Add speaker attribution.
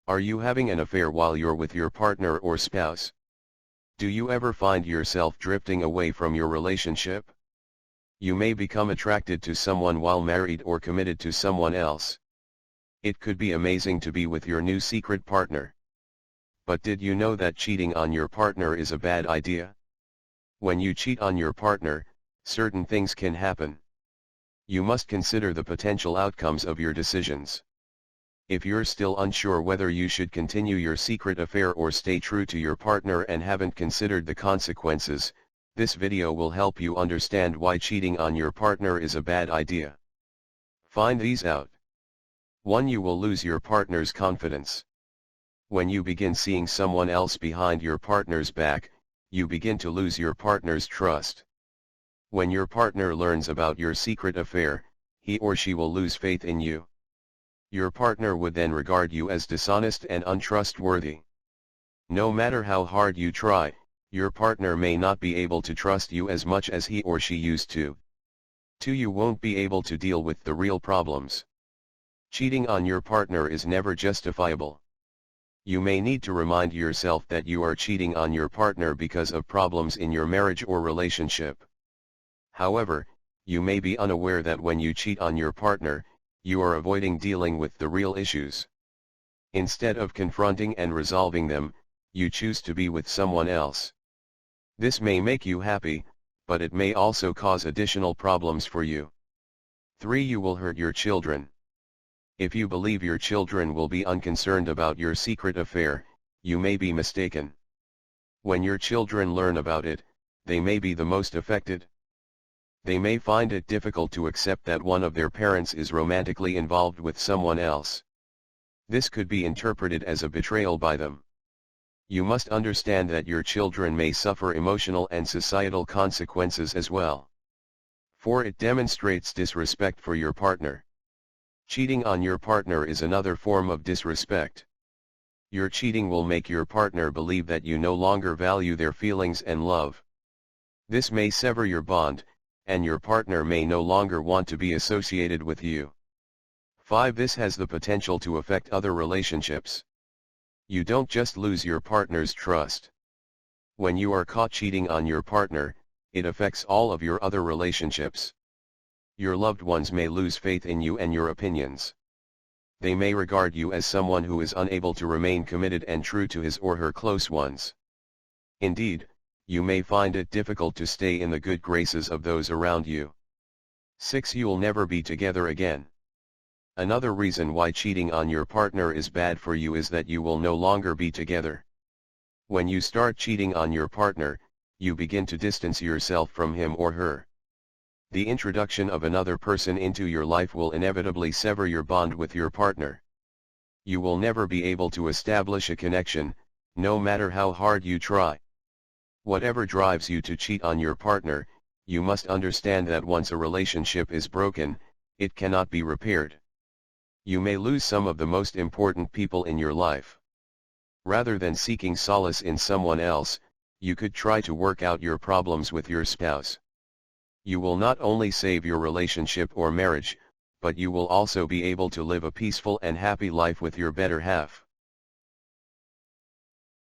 Speaker 1: Are you having an affair while you're with your partner or spouse? Do you ever find yourself drifting away from your relationship? You may become attracted to someone while married or committed to someone else. It could be amazing to be with your new secret partner. But did you know that cheating on your partner is a bad idea? When you cheat on your partner, certain things can happen. You must consider the potential outcomes of your decisions. If you're still unsure whether you should continue your secret affair or stay true to your partner and haven't considered the consequences, this video will help you understand why cheating on your partner is a bad idea. Find these out. 1. You will lose your partner's confidence. When you begin seeing someone else behind your partner's back, you begin to lose your partner's trust. When your partner learns about your secret affair, he or she will lose faith in you. Your partner would then regard you as dishonest and untrustworthy. No matter how hard you try, your partner may not be able to trust you as much as he or she used to. 2. You won't be able to deal with the real problems. Cheating on your partner is never justifiable. You may need to remind yourself that you are cheating on your partner because of problems in your marriage or relationship. However, you may be unaware that when you cheat on your partner, you are avoiding dealing with the real issues. Instead of confronting and resolving them, you choose to be with someone else. This may make you happy, but it may also cause additional problems for you. 3. You will hurt your children. If you believe your children will be unconcerned about your secret affair, you may be mistaken. When your children learn about it, they may be the most affected. They may find it difficult to accept that one of their parents is romantically involved with someone else. This could be interpreted as a betrayal by them. You must understand that your children may suffer emotional and societal consequences as well. 4. It demonstrates disrespect for your partner. Cheating on your partner is another form of disrespect. Your cheating will make your partner believe that you no longer value their feelings and love. This may sever your bond, and your partner may no longer want to be associated with you. 5. This has the potential to affect other relationships. You don't just lose your partner's trust. When you are caught cheating on your partner, it affects all of your other relationships. Your loved ones may lose faith in you and your opinions. They may regard you as someone who is unable to remain committed and true to his or her close ones. Indeed, you may find it difficult to stay in the good graces of those around you. 6. You'll never be together again. Another reason why cheating on your partner is bad for you is that you will no longer be together. When you start cheating on your partner, you begin to distance yourself from him or her. The introduction of another person into your life will inevitably sever your bond with your partner. You will never be able to establish a connection, no matter how hard you try. Whatever drives you to cheat on your partner, you must understand that once a relationship is broken, it cannot be repaired. You may lose some of the most important people in your life. Rather than seeking solace in someone else, you could try to work out your problems with your spouse. You will not only save your relationship or marriage, but you will also be able to live a peaceful and happy life with your better half.